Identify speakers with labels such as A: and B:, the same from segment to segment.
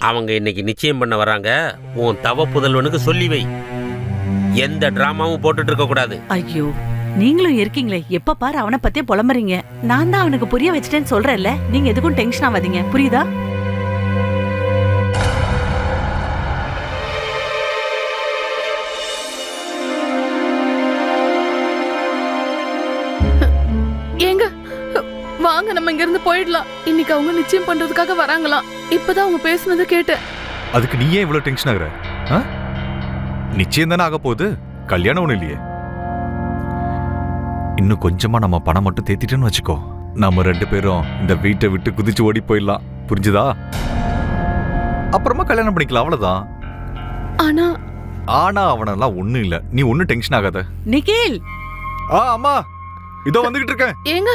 A: அவங்க இன்னைக்கு நிச்சயம் பண்ண வராங்க. உன் தவ புதல்வனுக்கு சொல்லி வை. எந்த டிராமாவும் போட்டுட்டு இருக்க கூடாது.
B: ஐயோ, நீங்களும் இருக்கீங்களே, எப்ப பாரு அவனை பத்தியே புலம்புறீங்க. நான் தான் அவனுக்கு புரிய வச்சிட்டேன்னு சொல்றேன்ல, நீங்க எதுக்கும் டென்ஷன் ஆகாதீங்க, புரியுதா?
C: வாங்க, நம்ம இங்க இருந்து போயிடலாம். இன்னைக்கு அவங்க நிச்சயம் பண்றதுக்காக வராங்களாம். இப்பதான் அவங்க பேசுனதை கேட்டேன்.
D: அதுக்கு நீ ஏன் இவ்வளவு டென்ஷன் ஆகுற? நிச்சயம் தானே ஆக போகுது, கல்யாணம் ஒண்ணு இல்லையே. இன்னும் கொஞ்சமா நம்ம பணம் மட்டும் தேத்திட்டோன்னு வச்சுக்கோ, நம்ம 2 பேரும் இந்த வீட்டை விட்டு குதிச்சு ஓடி போயிடலாம். புரிஞ்சுதா? அப்புறமா கல்யாணம் பண்ணிக்கலாம், அவ்வளவுதான். ஆனா அவனெல்லாம் ஒண்ணும் இல்ல, நீ ஒன்னும் டென்ஷன் ஆகாத.
B: நிகில்.
D: அம்மா, இதோ வந்துகிட்டு இருக்கேன்.
C: ஏங்க,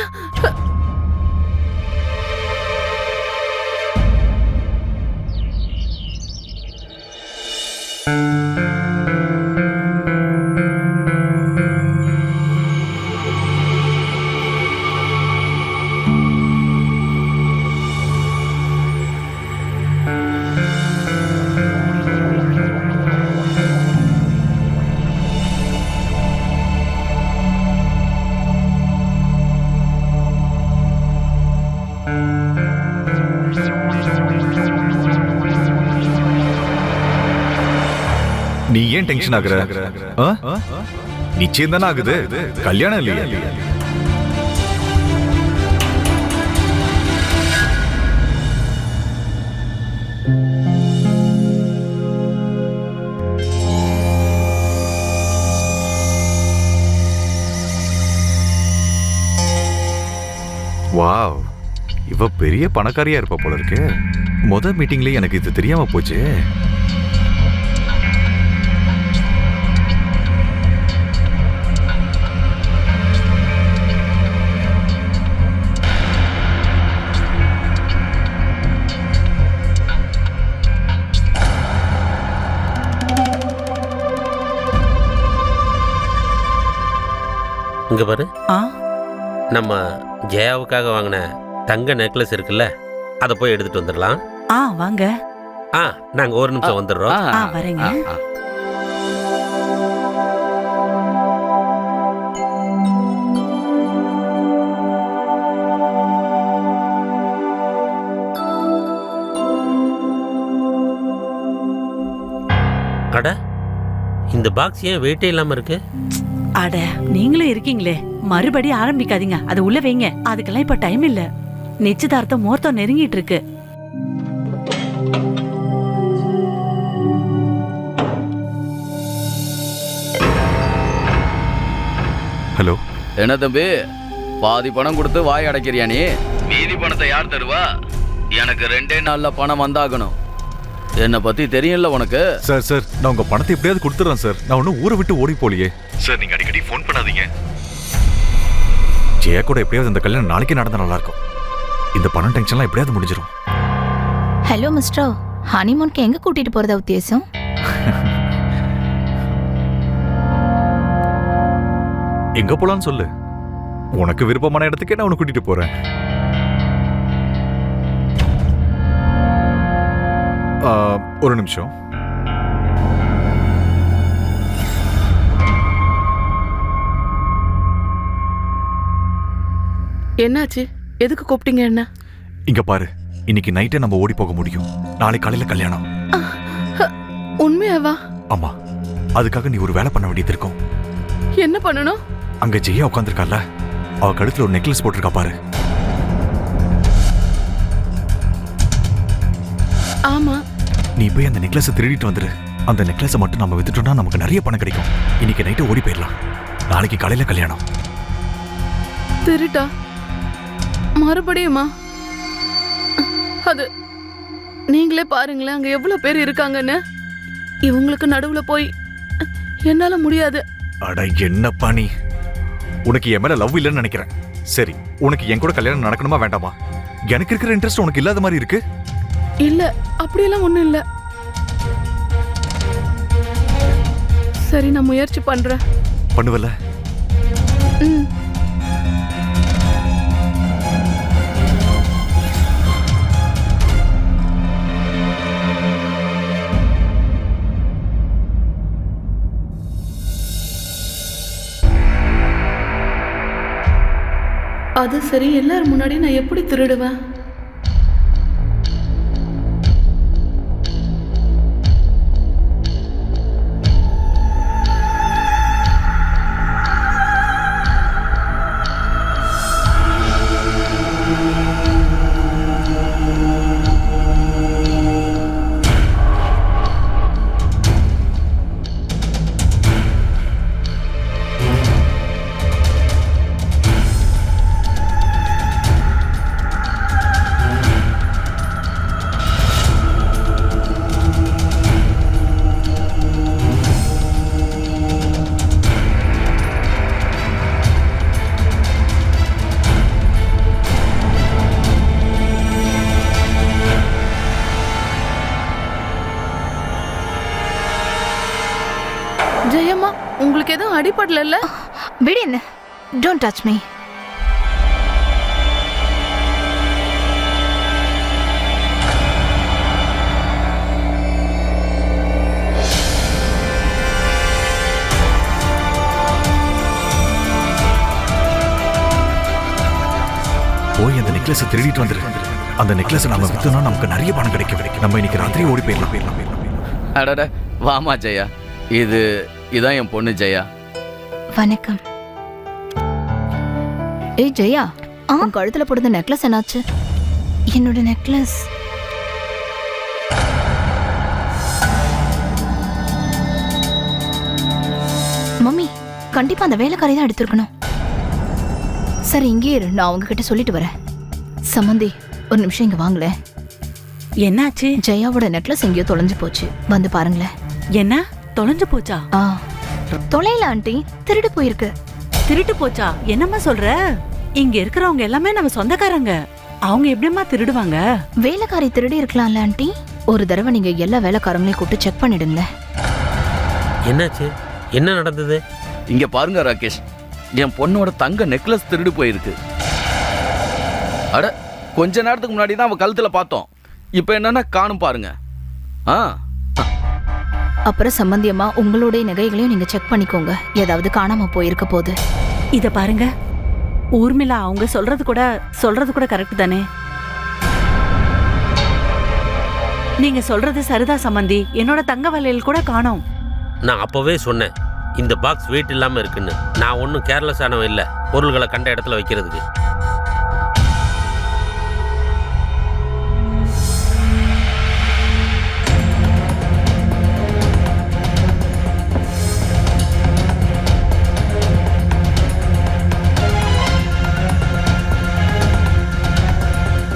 D: நீ ஏன் டென்ஷன் ஆகுற? நிச்சயம் தானே ஆகுது, கல்யாணம் இல்லையா? வாவ், இவ பெரிய பணக்காரியா இருப்பா போல இருக்கு. முத மீட்டிங்ல எனக்கு இது தெரியாம போச்சு.
A: இங்க பாரு, நம்ம ஜெயாவுக்காக வாங்கின தங்க நெக்லஸ் இருக்குல்ல, அதை போய் எடுத்துட்டு வந்துடலாம்.
B: வாங்க.
A: நாங்க ஒரு நிமிஷம் வந்துடுறோம்.
B: வரேங்க.
A: அட, இந்த பாக்ஸ் ஏன் வெயிட்டே இல்லாம இருக்கு?
B: அட, நீங்களும் இருக்கீங்களே, மறுபடி ஆரம்பிக்காதீங்க, அது உள்ள வைங்க. அதுக்கெல்லாம் இப்ப டைம் இல்ல. நிச்சயதார்த்தம் முகூர்த்தம் நெருங்கிட்டு இருக்கு.
D: ஹலோ.
E: என்ன தம்பி, பாதி பணம் கொடுத்து வாய் அடைக்கிறியா நீ? மீதி பணத்தை யார் தருவா? எனக்கு 2 நாள்ல பணம் வந்தாகணும். என்ன பத்தி தெரியல உனக்கு?
D: சார், நான் உங்க பணத்தை எப்படியாவது கொடுத்துறேன் சார். நான் ஒன்னும் ஊரை விட்டு ஓடி போலியே சார். நீங்க அடிக்கடி ஃபோன் பண்ணாதீங்க. ஜெயா கூட எப்படியாவது இந்த கல்யாணம் நாளைக்கே நடந்தா நல்லா இருக்கும். இந்த பணம் டென்ஷன்லாம் எப்படியாவது முடிஞ்சிடும்.
F: ஹலோ மிஸ்டர், ஹனிமூனுக்கு எங்க கூட்டிட்டு போறதா உத்தேசம்?
D: எங்க போலான்னு சொல்லு, உனக்கு விருப்பமான இடத்துக்கே நான் உன்னை கூட்டிட்டு போறேன். ஒரு நிமிஷம்.
C: என்னாச்சு? எதுக்கு கூப்பிட்டீங்க? என்ன?
D: இங்க பாரு, இன்னைக்கு நைட்டே நம்ம ஓடி போக முடியும். நாளைக்கு காலையில கல்யாணம்.
C: உண்மையாவா?
D: ஆமா, அதுக்காக நீ ஒரு வேலை பண்ண வேண்டியது இருக்கும்.
C: என்ன பண்ணணும்?
D: அங்க ஜெயா உட்காந்துருக்கால, அவ கழுத்துல ஒரு நெக்லஸ் போட்டிருக்கா பாரு.
C: ஆமா.
D: நீ போய் அந்த நெக்லஸ் திருடிட்டு வந்துரு. அந்த நெக்லஸை மட்டும் நம்ம வித்துட்டோம்னா நமக்கு நிறைய பணம் கிடைக்கும். இன்னைக்கு நைட்டு ஓடி போயிடலாம். நாளைக்கு காலையில கல்யாணம்.
C: திருட்டா? மறுபடியுமா? அது நீங்களே பாருங்களேன், அங்க எவ்வளவு பேர் இருக்காங்கன்னு. இவங்களுக்கு நடுவுல போய் என்னால முடியாது.
D: அட என்னப்பா நீ, உனக்கு என் மேல லவ் இல்லைன்னு நினைக்கிறேன். சரி, உனக்கு என் கூட கல்யாணம் நடக்கணுமா வேண்டாமா? எனக்கு இருக்கிற இன்ட்ரெஸ்ட் உனக்கு இல்லாத மாதிரி இருக்கு.
C: இல்ல, அப்படியெல்லாம் ஒண்ணும் இல்ல. சரி, நான் முயற்சி பண்றேன்.
D: பண்ணுவல?
C: அது சரி, எல்லாரும் முன்னாடி நான் எப்படி திருடுவேன்? ஜெயம்மா, உங்களுக்கு எதுவும் அடிபடல?
F: விடு என்ன, டோன்ட் டச் மீ.
D: போய் அந்த நெக்லஸை திருடிட்டு வந்துரு. அந்த நெக்லஸை நம்ம வித்தோம்னா நமக்கு நிறைய பணம் கிடைக்கும். நம்ம இன்னைக்கு ராத்திரி ஓடி போயிடலாம்.
E: அடட, வாமா ஜெயா. இதான் என் பொண்ணு ஜெயா.
F: வணக்கம். ஏய் ஜெயா, உன் கழுத்துல போடுற நெக்லஸ் என்னாச்சு? என்னோட நெக்லஸ். மம்மி, கண்டிப்பா அந்த வேலைக்காரி தான் எடுத்திருக்கணும். சரி, இங்கே இரு, நான் உங்ககிட்ட சொல்லிட்டு வரேன். சமந்தி, ஒரு நிமிஷம் இங்க வாங்கல.
B: என்னாச்சு?
F: ஜெயாவோட நெக்லஸ் எங்கேயோ தொலைஞ்சு போச்சு, வந்து பாருங்களேன்.
B: என்ன தொலைஞ்சு போச்சா?
F: தொலைல ஆண்டி, திருடு போயிருக்கு.
B: திருட்டு போச்சா? என்னம்மா சொல்ற? இங்க இருக்கிறவங்க எல்லாமே நம்ம சொந்தக்காரங்க. அவங்க எப்படிம்மா திருடுவாங்க?
F: வேலைக்காரி திருடி இருக்கலாம்ல ஆண்டி. ஒரு தடவை நீங்க எல்லா வேலைக்காரங்களையும் கூப்பிட்டு செக் பண்ணிடுங்க.
A: என்னாச்சு? என்ன நடந்தது?
E: இங்க பாருங்க ராகேஷ், என் பொண்ணோட தங்க நெக்லஸ் திருடு போயிருக்கு. அட, கொஞ்ச நேரத்துக்கு முன்னாடி தான் அவ கழுத்துல பார்த்தோம். இப்போ என்னன்னா காணும் பாருங்க.
F: அப்புறம் சம்பந்தியமா உங்களுடைய நகைகளையும் நீங்க செக் பண்ணிக்கோங்க. ஏதாவது காணாம போயிருக்க போது.
B: இத பாருங்க, ஊர்மிளா அவங்க சொல்றது கூட கரெக்ட் தானே? நீங்க சொல்றது சரிதான் சம்பந்தி. என்னோட தங்க வளையல் கூட காணோம்.
A: நான் அப்பவே சொன்னேன், இந்த பாக்ஸ் வெயிட் இல்லாம இருக்குன்னு. நான் ஒன்றும் கேர்லெஸ் ஆனவன் இல்லை பொருள்களை கண்ட இடத்துல வைக்கிறதுக்கு.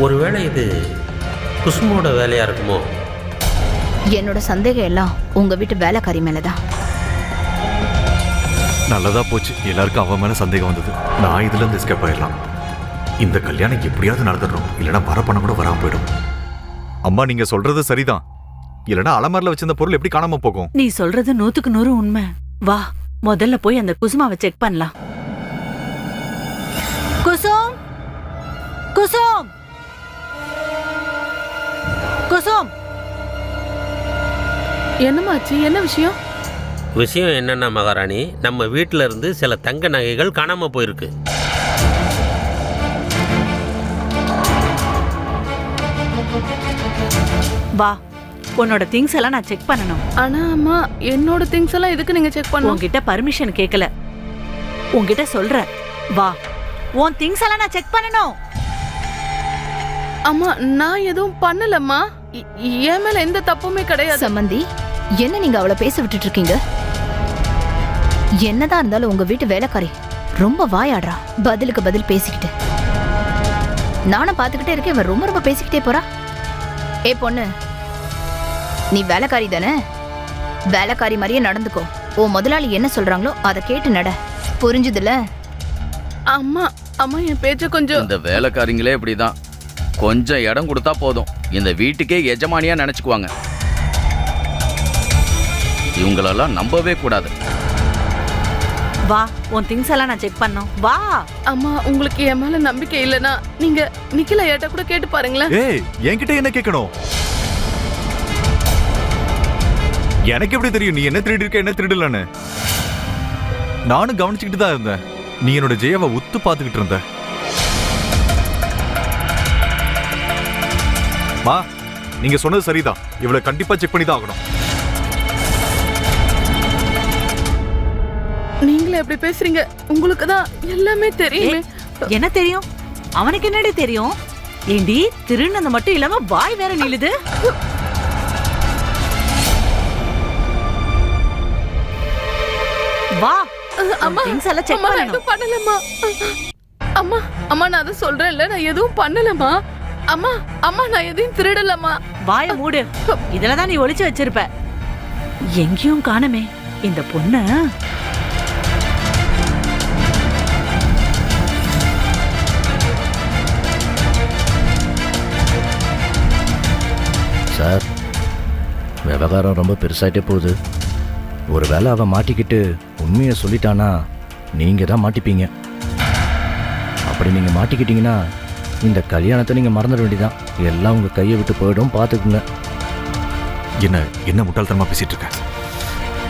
A: ஒருவேளை இது குசுமோட வேலையா இருக்குமோ?
F: என்னோட சந்தேகம் எல்லாம் உங்க வீட்டு வேலைக்காரி மேலதான்.
D: நல்லதா போச்சு, எல்லாருக்கும் அவன் மேல சந்தேகம் வந்தது. நான் இதுல இருந்து எஸ்கேப் ஆயிடலாம். இந்த கல்யாணம் எப்படியாவது நடந்துடும், இல்லைன்னா வர பணம் கூட வராம போயிடும். அம்மா, நீங்க சொல்றது சரிதான். இல்லைன்னா அலமாரில வச்சிருந்த பொருள் எப்படி காணாம போகும்?
B: நீ சொல்றது 100க்கு 100 உண்மை. வா, முதல்ல போய் அந்த குசுமாவை செக் பண்ணலாம். குசும், குசும், குசும்.
C: என்னமாச்சு? என்ன விஷயம்?
A: விஷயம் என்னன்னா மகாராணி, நம்ம வீட்டில இருந்து சில தங்க நகைகள் காணாம போயிருக்கு.
B: வா, உன்னோட திங்ஸ் எல்லாம் நான் செக் பண்ணணும்.
C: ஆனா அம்மா, என்னோட திங்ஸ் எல்லாம் எதுக்கு நீங்க செக் பண்ணணும்?
B: உன்கிட்ட பர்மிஷன் கேட்கல, உன்கிட்ட சொல்றேன். வா, உன் திங்ஸ் எல்லாம் நான் செக் பண்ணணும்.
C: அம்மா, நான் எதுவும் பண்ணலம்மா. என் மேல எந்த தப்புமே கிடையாது.
F: சம்பந்தி, என்ன நீங்க அவளை பேச விட்டுட்டு இருக்கீங்க? என்னதான் இருந்தாலும் உங்க வீட்டு வேலைக்காரி ரொம்ப வாயாடுறா. பதிலுக்கு பதில் பேசிக்கிட்டு. நானும் பாத்துக்கிட்டே இருக்கேன், இவன் ரொம்ப பேசிக்கிட்டே போறா. ஏ பொண்ணு, நீ வேலைக்காரி தானே? வேலைக்காரி மாதிரியே நடந்துக்கோ. ஓ முதலாளி என்ன சொல்றாங்களோ அதை கேட்டு நட. புரிஞ்சுதுல?
C: அம்மா, அம்மா என் பேச்ச கொஞ்சம்.
E: இந்த வேலைக்காரிங்களே இப்படிதான். கொஞ்சம் இடம் கொடுத்தா போதும், இந்த வீட்டுக்கே எஜமானியா நினைச்சுக்குவாங்க. இவங்களெல்லாம் நம்பவே கூடாது.
B: வா, உன் திங்ஸ் எல்லாம் நான் செக் பண்ணோம். வா.
C: அம்மா, உங்களுக்கு என் மேல நம்பிக்கை இல்லைன்னா நீங்க நிக்கில ஏட்ட கூட கேட்டு பாருங்களேன்.
D: ஏய், என்கிட்ட என்ன கேட்கணும்? எனக்கு எப்படி தெரியும் நீ என்ன திருடி இருக்க, என்ன திருடலன்னு? நானும் கவனிச்சுக்கிட்டு தான் இருந்தேன். நீ என்னோட ஜெயாவை உத்து பார்த்துக்கிட்டு இருந்த. மா நீங்க சொன்னது சரிதான், இவளை கண்டிப்பா செக் பண்ணி தான் ஆகணும்.
C: நீங்களே எப்படி பேசுறீங்க? உங்களுக்கு தான் எல்லாமே தெரியுமே.
B: என்ன தெரியும்? அவனுக்கு என்னடி தெரியும்? ஏண்டி திருநந்த மட்டும் இல்லாம வாய் வேற நிலுது. வா
C: அம்மா
B: things எல்லாம் செக்
C: அம்மா, நான்
B: பண்ணணும்.
C: எதுவும் பண்ணலம்மா. அம்மா அம்மா நான் அதை சொல்றேன்ல, நான் எதுவும் பண்ணலம்மா. அம்மா அம்மா நான் எதையும் திருடலம்மா.
B: வாய மூடு. இதெல்லாம் நீ ஒளிச்சு வச்சிருப்ப. எங்கேயும் காணுமே இந்த பொண்ணு.
G: சார், விவகாரம் ரொம்ப பெருசாயிட்டே போகுது. ஒருவேளை அவன் மாட்டிக்கிட்டு உண்மையை சொல்லிட்டானா நீங்கள் தான் மாட்டிப்பீங்க. அப்படி நீங்கள் மாட்டிக்கிட்டீங்கன்னா இந்த கல்யாணத்தை நீங்கள் மறந்துட வேண்டியதான். எல்லாம் உங்கள் கையை விட்டு போயிடும், பார்த்துக்குங்க.
D: என்ன என்ன முட்டாள்தனமா பேசிட்டு இருக்க?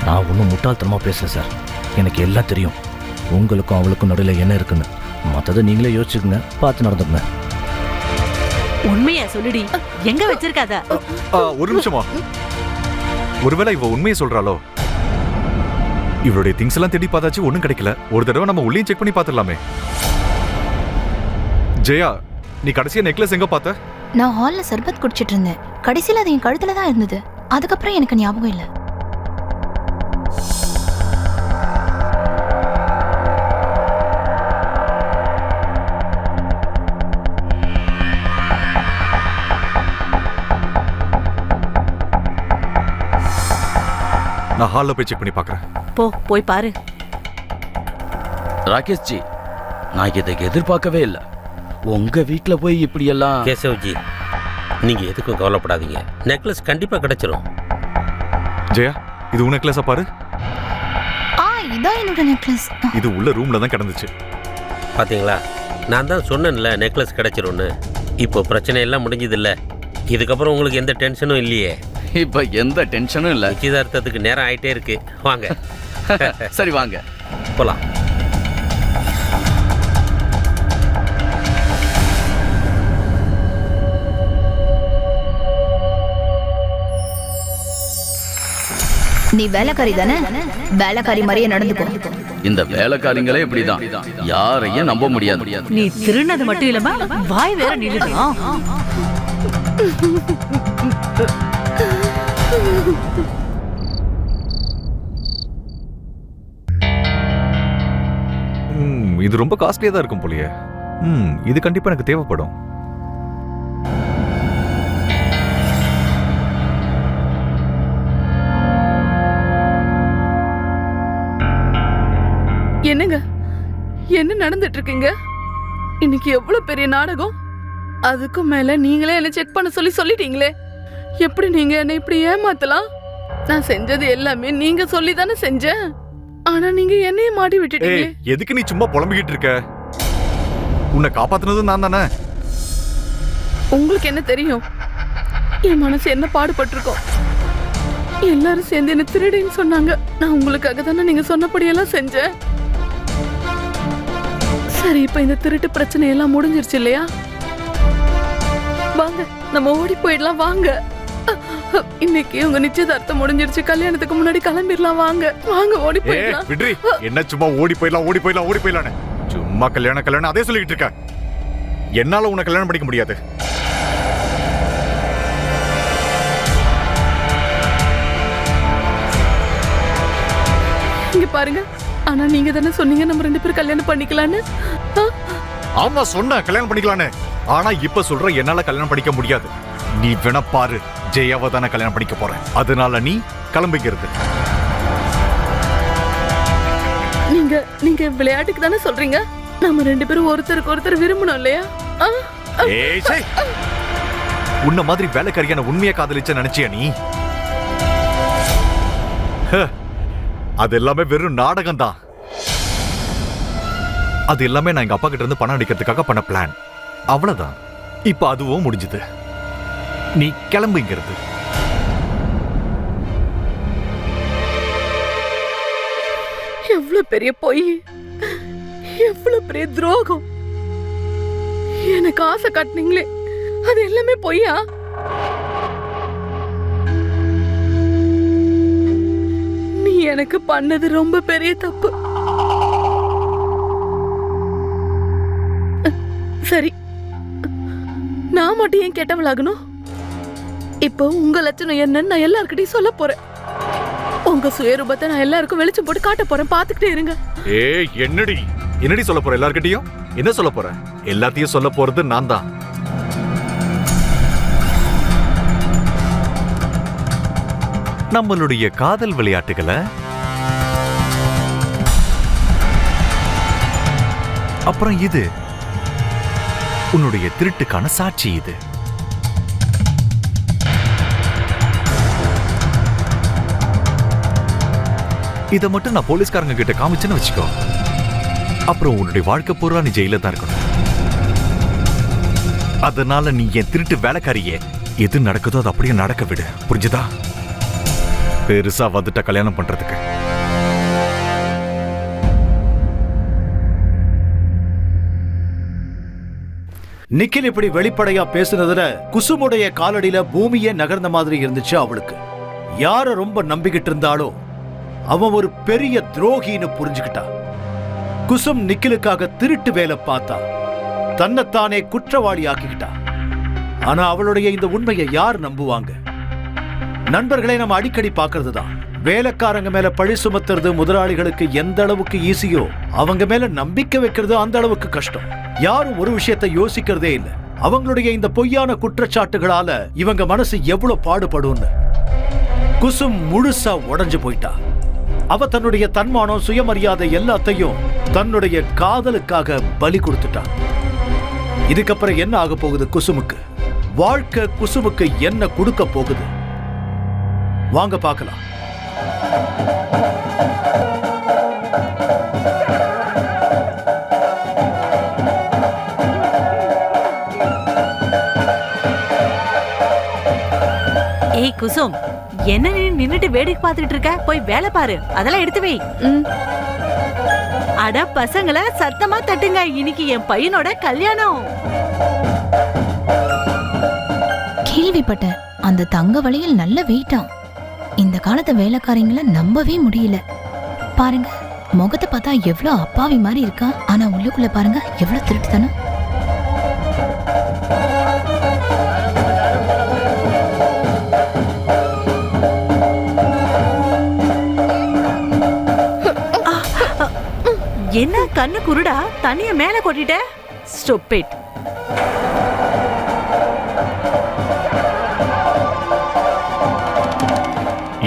G: நான் ஒன்றும் முட்டாள்தனமாக பேசல சார். எனக்கு எல்லாம் தெரியும். உங்களுக்கும் அவளுக்கும் நடுவில் என்ன இருக்குன்னு. மற்றதை நீங்களே யோசிச்சுக்குங்க, பார்த்து நடந்துக்குங்க.
B: உண்மையா சொல்லுடி, எங்க வச்சிருக்காத?
D: ஒரு நிமிஷமா. ஒருவேளை இவ உண்மையை சொல்றாளோ? இவளுடைய திங்ஸ் எல்லாம் தேடி பார்த்தாச்சு, ஒண்ணும் கிடைக்கல. ஒரு தடவை நம்ம உள்ளேயும் செக் பண்ணி பார்த்துடலாமே. ஜெயா, நீ கடைசியா நெக்லஸ் எங்க பார்த்த?
F: நான் ஹால்ல சர்பத் குடிச்சிட்டு இருந்தேன். கடைசியில் அது என் கழுத்துல தான் இருந்தது. அதுக்கப்புறம் எனக்கு ஞாபகம் இல்லை.
D: நான் ஹால்ல போய் செக் பண்ணி பார்க்கறேன்.
B: போய் பாரு.
E: ராகேஷ் ஜி, நான் இதை எதிர்பார்க்கவே இல்லை. உங்க வீட்டுல போய் இப்படி எல்லாம்.
A: கேசவ்ஜி, நீங்க எதுக்கும் கவலைப்படாதீங்க. நெக்லஸ் கண்டிப்பா கிடைச்சிரும்.
D: ஜெயா, இது உன் நெக்லஸா பாரு.
F: இதான் என்னோட நெக்லஸ்.
D: இது உள்ள ரூம்ல தான் கிடந்துச்சு.
A: பாத்தீங்களா, நான் தான் சொன்னேன்ல நெக்லஸ் கிடைச்சிரும்னு. இப்போ பிரச்சனை எல்லாம் முடிஞ்சது இல்ல. இதுக்கப்புறம் உங்களுக்கு எந்த டென்ஷனும் இல்லையே.
E: இப்ப எந்த டென்ஷனும் இல்லை.
A: நிச்சயதார்த்தத்துக்கு நேரம் ஆயிட்டே இருக்கு. வாங்க.
E: சரி வாங்க
A: போலாம்.
F: நீ வேலைக்காரி தானே? வேலைக்காரி மாதிரியே நடந்துக்கோ.
E: இந்த வேலைக்காரிங்களே இப்படிதான், யாரையும் நம்ப முடியாது.
B: நீ திருநது மட்டும் இல்லாம வாய் வேற நிலுதா.
D: இது ரொம்ப காஸ்ட்லியா தான் இருக்கும் போலயே. இது கண்டிப்பா எனக்கு தேவைப்படும்.
C: என்னங்க என்ன நடந்துட்டு இருக்கீங்க? இன்னைக்கு எவ்வளவு பெரிய நாடகம். அதுக்கும் மேல நீங்களே என்ன செக் பண்ண சொல்லிட்டீங்களே. எப்படி நீங்க என்ன இப்படி ஏமாத்தலாம்? நான் செஞ்சது எல்லாமே நீங்க சொல்லி தானே செஞ்சேன். ஆனா நீங்க என்னைய மாட்டி விட்டுட்டீங்களே.
D: எதுக்கு நீ சும்மா புலம்பிக்கிட்டு இருக்க? உன்னை காப்பாத்துனது நான் தானே.
C: உங்களுக்கு என்ன தெரியும்? என் மனசு என்ன பாடுபட்டிருக்கோம். எல்லாரும் சேர்ந்து என்ன திருடின்னு சொன்னாங்க. நான் உங்களுக்காக தானே நீங்க சொன்னபடியெல்லாம் செஞ்சேன். சரி, இப்ப இந்த திருட்டு பிரச்சனை எல்லாம் முடிஞ்சிருச்சு இல்லையா? வாங்க நம்ம ஓடி போயிடலாம். வாங்க, இன்னைக்கு உங்க நிச்சயதார்த்தம் முடிஞ்சிருச்சு. கல்யாணத்துக்கு முன்னாடி கிளம்பிடலாம். வாங்க வாங்க ஓடி போயிடலாம்.
D: விட்ரி, என்ன சும்மா ஓடி போயிடலாம். சும்மா கல்யாணம் அதே சொல்லிட்டு இருக்க. என்னால உன்னை கல்யாணம் பண்ணிக்க முடியாது.
C: இங்க பாருங்க, ஆனா நீங்க தானே சொன்னீங்க நம்ம 2 பேரும் கல்யாணம் பண்ணிக்கலான்னு.
D: ஆமா சொன்ன கல்யாணம் பண்ணிக்கலான்னு. ஆனா இப்ப சொல்ற என்னால கல்யாணம் பண்ணிக்க முடியாது. நீ வேணா பாரு, ஜெயாவை தானே கல்யாணம் பண்ணிக்க போறேன். அதனால நீ கிளம்பிக்கிறது.
C: நீங்க விளையாட்டுக்கு தானே சொல்றீங்க. நம்ம 2 பேரும் ஒருத்தருக்கு ஒருத்தர் விரும்பணும் இல்லையா?
D: உன்ன மாதிரி வேலைக்காரியான உண்மையை காதலிச்ச நினைச்சியா நீ? அது எல்லாமே வெறும் நாடகம் தான். அது எல்லாமே நான் எங்க அப்பா கிட்ட இருந்து பணம் அடிக்கிறதுக்காக பண்ண பிளான். அவ்வளவுதான். இப்ப அதுவும் முடிஞ்சது. நீ கிளம்புங்கிறது.
C: எவ்வளவு பெரிய பொய், எவ்வளவு பெரிய துரோகம். எனக்கு ஆசை காட்டினீங்களே, அது எல்லாமே பொய்யா? எனக்கு பண்ணது ரொம்ப பெரிய தப்பு. சரி, நான் மட்டும் ஏன் கெட்டவளாகணும்? இப்போ உங்க லட்சணம் என்னன்னு நான் எல்லார்கிட்டயும் சொல்ல போறேன். உங்க சுயரூபத்தை நான் எல்லாருக்கும் வெளிச்சம் போட்டு காட்ட போறேன். பாத்துக்கிட்டே இருங்க.
D: ஏய், என்னடி சொல்ல போற? எல்லார்கிட்டயும் என்ன சொல்ல போற? எல்லாத்தையும் சொல்ல போறது நான் தான். நம்மளுடைய காதல் விளையாட்டுகளை, அப்புறம் இது உன்னுடைய திருட்டுக்கான சாட்சி. இது இதை மட்டும் நான் போலீஸ்காரங்க கிட்ட காமிச்சேன்னு வச்சுக்கோ, அப்புறம் உன்னுடைய வாழ்க்கை பூரா நீ ஜெயில தான் இருக்கணும். அதனால நீ என் திருட்டு வேலைக்காரியே, எது நடக்குதோ அது அப்படியே நடக்க விடு. புரிஞ்சுதா? பெருசா வந்துட்ட கல்யாணம் பண்றதுக்கு.
H: நிக்கில் இப்படி வெளிப்படையா பேசுனதுல குசுமுடைய காலடியில பூமியே நகர்ந்த மாதிரி இருந்துச்சு அவளுக்கு. யார ரொம்ப நம்பிக்கிட்டு இருந்தாலோ அவன் ஒரு பெரிய துரோகின்னு புரிஞ்சுக்கிட்டா. குசும் நிக்கிலுக்காக திருட்டு வேலை பார்த்தா, தன்னைத்தானே குற்றவாளி ஆக்கிக்கிட்டா. ஆனா அவளுடைய இந்த உண்மையை யார் நம்புவாங்க? நண்பர்களை நம்ம அடிக்கடி பார்க்கிறது தான். வேலைக்காரங்க மேல பழி சுமத்துறது முதலாளிகளுக்கு எந்த அளவுக்கு ஈஸியோ, அவங்க மேல நம்பிக்கை வைக்கிறது அந்த அளவுக்கு கஷ்டம். யாரும் ஒரு விஷயத்தை யோசிக்கிறதே இல்லை, அவங்களுடைய இந்த பொய்யான குற்றச்சாட்டுகளால இவங்க மனசு எவ்வளவு பாடுபடும்னு. குசும் முழுசா உடைஞ்சு போயிட்டா. அவ தன்னுடைய தன்மானம், சுயமரியாதை எல்லாத்தையும் தன்னுடைய காதலுக்காக பலி கொடுத்துட்டா. இதுக்கப்புறம் என்ன ஆக போகுது குசுமுக்கு? வாழ்க்கை குசுமுக்கு என்ன கொடுக்க போகுது? வாங்க பார்க்கலாம்.
B: ஏய் குசும், என்ன நீ நின்னுட்டு வேடிக்கை பார்த்துட்டு இருக்க? போய் வேலை பாரு. அதெல்லாம் எடுத்து வை. அட பசங்கள சத்தமா தட்டுங்க, இன்னைக்கு என் பையனோட கல்யாணம்.
F: கேள்விப்பட்டேன், அந்த தங்க வளையல் நல்ல வெயிட்டாம். இந்த காலத்து வேலைக்காரங்களை நம்பவே முடியல. பாருங்க, முகத்தை பார்த்தா எவ்வளவு அப்பாவி மாதிரி இருக்கா, ஆனா உள்ளுக்குள்ள பாருங்க எவ்வளவு திருட்டுத்தனம்.
B: என்ன கண்ணு குருடா, தண்ணிய மேல கொட்டிட்ட? ஸ்டூபிட்.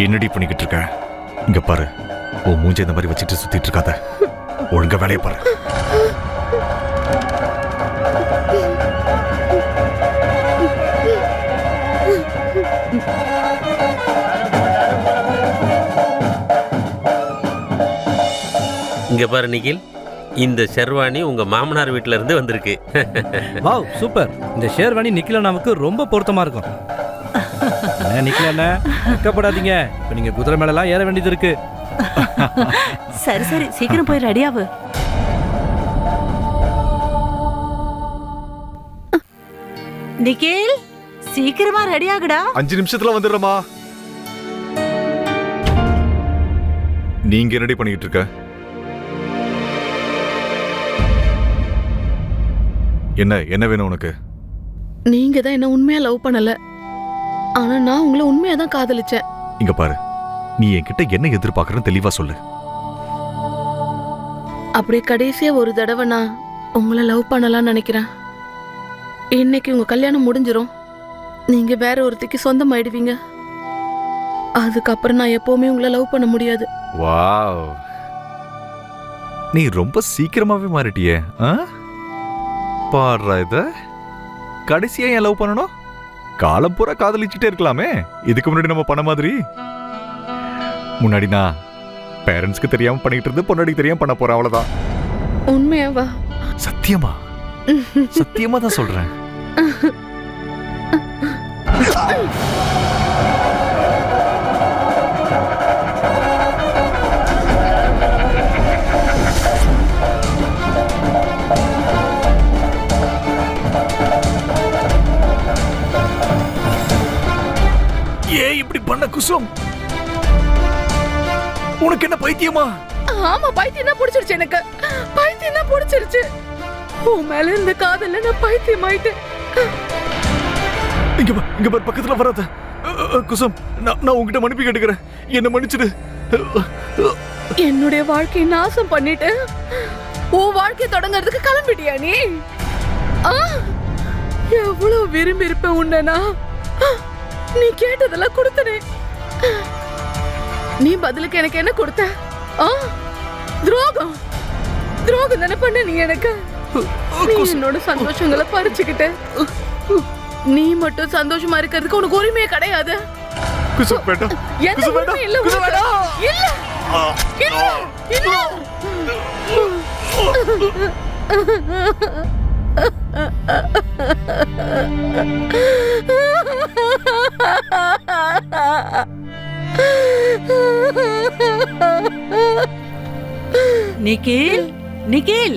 D: என்னடி பண்ணிக்கிட்டு இருக்க? இங்க பாரு, உன் மூஞ்ச இந்த மாதிரி வச்சுட்டு சுத்திட்டு இருக்காத. ஒழுங்கா வேலையை பாரு.
A: இங்க பாரு நிகில், இந்த ஷெர்வானி உங்க மாமனார் வீட்ல இருந்து வந்திருக்கு.
G: Wow, super. இந்த ஷேர்வானி நிக்கில் நமக்கு ரொம்ப பொருத்தமா இருக்கும். நிக்கில் வெக்கப்படாதீங்க, இப்ப நீங்க குதிரை மேலாம் ஏற வேண்டியது இருக்கு.
B: சரி சரி, சீக்கிரம் போய் ரெடியாவு. நிகில், சீக்கிரமா ரெடியாகுடா.
D: 5 நிமிஷத்துல வந்துடுறமா. நீங்க என்னடி பண்ணிட்டு இருக்க? என்ன வேணும் உனக்கு?
C: நீங்க தான் என்ன உண்மையா லவ் பண்ணல, ஆனா நான் உங்களை உண்மையா தான் காதலிச்சேன்.
D: இங்க பாரு, நீ என்கிட்ட என்ன எதிர்பார்க்கறன்னு தெளிவா சொல்லு.
C: அப்படியே கடைசியா ஒரு தடவை நான் உங்களை லவ் பண்ணலாம்னு நினைக்கிறேன். இன்னைக்கு உங்க கல்யாணம் முடிஞ்சிரும், நீங்க வேற ஒருத்திக்கு சொந்தமாயிடுவீங்க. அதுக்கப்புறம் நான் எப்பவுமே உங்களை லவ் பண்ண முடியாது.
D: வாவ், நீ ரொம்ப சீக்கிரமாவே மாறிட்டியே. பாடுறா, இத கடைசியா ஏன் லவ் பண்ணணும்? காலம் பூரா காதலிச்சுட்டே இருக்கலாமே. இதுக்கு முன்னாடி நம்ம பண்ண மாதிரி. முன்னாடி நான் பேரண்ட்ஸ்க்கு தெரியாம பண்ணிட்டு இருந்து பொன்னாடி தெரியாம பண்ண போறேன், அவ்வளவுதான்.
C: உண்மையாவா?
D: சத்தியமா சத்தியமா தான் சொல்றேன். ஏன் இப்படி பண்ண குசும்? உனக்கு என்ன பைத்தியமா?
C: ஆமா, பைத்தியம் தான் பிடிச்சிருச்சு எனக்கு. பைத்தியம் தான் பிடிச்சிருச்சு. உன் மேல இருந்த காதல்ல நான் பைத்தியம் ஆயிட்டேன்.
D: இங்க பாரு, பக்கத்துல வராத. குசும், நான் உன்கிட்ட மன்னிப்பு கேட்டுக்கிறேன். என்ன மன்னிச்சிடு.
C: என்னுடைய வாழ்க்கையை நாசம் பண்ணிட்டு உன் வாழ்க்கையை தொடங்குறதுக்கு கிளம்பிட்டியா நீ? எவ்வளவு விரும்பி இருப்பேன் உன்ன. நீ கேட்டதெல்லாம் கொடுத்தனே. நீ பதிலுக்கு எனக்கு என்ன கொடுத்த? துரோகம். துரோகம் தானே பண்ண நீ எனக்கு. நீ என்னோட சந்தோஷங்களை பறிச்சுக்கிட்ட. நீ மட்டும் சந்தோஷமா இருக்கிறதுக்கு உனக்கு உரிமையே கிடையாது.
D: குசும் வேண்டாம்.
C: எந்த உரிமையும் இல்ல உனக்கு. இல்ல இல்ல
B: நிக்கில், நிக்கில்,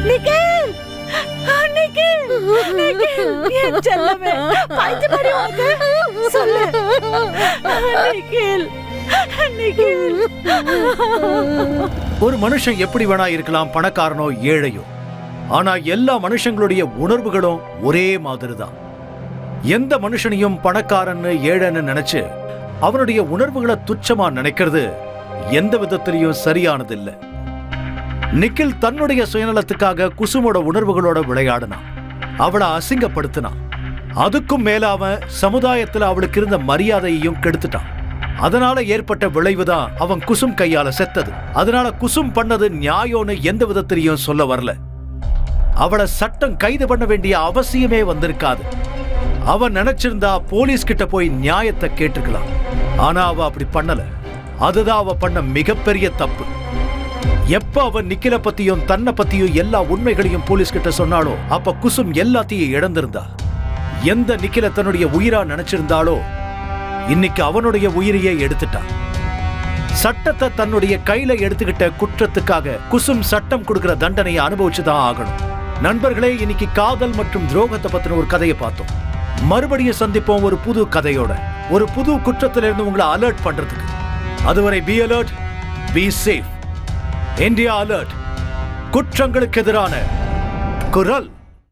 B: நிக்கில், நிக்கில், நிக்கில், என் செல்லமே, பைத்தியமாடி உனக்கு. சொல்லு. நிக்கில், நிக்கில்.
H: ஒரு மனுஷன் எப்படி வேணா இருக்கலாம், பணக்காரனோ ஏழையோ. ஆனா எல்லா மனுஷங்களுடைய உணர்வுகளும் ஒரே மாதிரி தான். எந்த மனுஷனையும் பணக்காரன்னு ஏழைன்னு நினைச்சு அவனுடைய உணர்வுகளை துச்சமா நினைக்கிறது எந்த விதத்திலையும் சரியானது இல்ல. நிக்கில் தன்னுடைய சுயநலத்துக்காக குசுமோட உணர்வுகளோட விளையாடினான். அவளை அசிங்கப்படுத்தினான். அதுக்கும் மேல அவன் சமுதாயத்துல அவளுக்கு இருந்த மரியாதையையும் கெடுத்துட்டான். அதனால ஏற்பட்ட விளைவுதான் அவன் குசும் கையால செத்தது. அதனால குசும் பண்ணது நியாயம்னு எந்த விதத்திலையும் சொல்ல வரல. அவளை சட்டம் கைது பண்ண வேண்டிய அவசியமே வந்திருக்காது. அவன் நினைச்சிருந்தா போலீஸ் கிட்ட போய் நியாயத்தை கேட்டுக்கலாம். ஆனா அவ அப்படி பண்ணல. அதுதான் அவ பண்ண மிகப்பெரிய தப்பு. எப்ப அவன் நிக்கில பத்தியும் தன்னை பத்தியும் எல்லா உண்மைகளையும் போலீஸ் கிட்ட சொன்னாலோ அப்ப குசும் எல்லாத்தையும் இழந்திருந்தா. எந்த நிக்கில தன்னுடைய உயிரா நினைச்சிருந்தாலோ இன்னைக்கு அவனுடைய உயிரையே எடுத்துட்டான். சட்டத்தை தன்னுடைய கையில எடுத்துக்கிட்ட குற்றத்துக்காக குசும் சட்டம் கொடுக்கிற தண்டனையை அனுபவிச்சுதான் ஆகணும். நண்பர்களே, இன்னைக்கு காதல் மற்றும் துரோகத்தை பத்தின ஒரு கதையை பார்த்தோம். மறுபடியும் சந்திப்போம் ஒரு புது கதையோட, ஒரு புது குற்றத்திலிருந்து உங்களை அலர்ட் பண்றதுக்கு. அதுவரை be alert, be safe. India alert, குற்றங்களுக்கு எதிரான குரல்.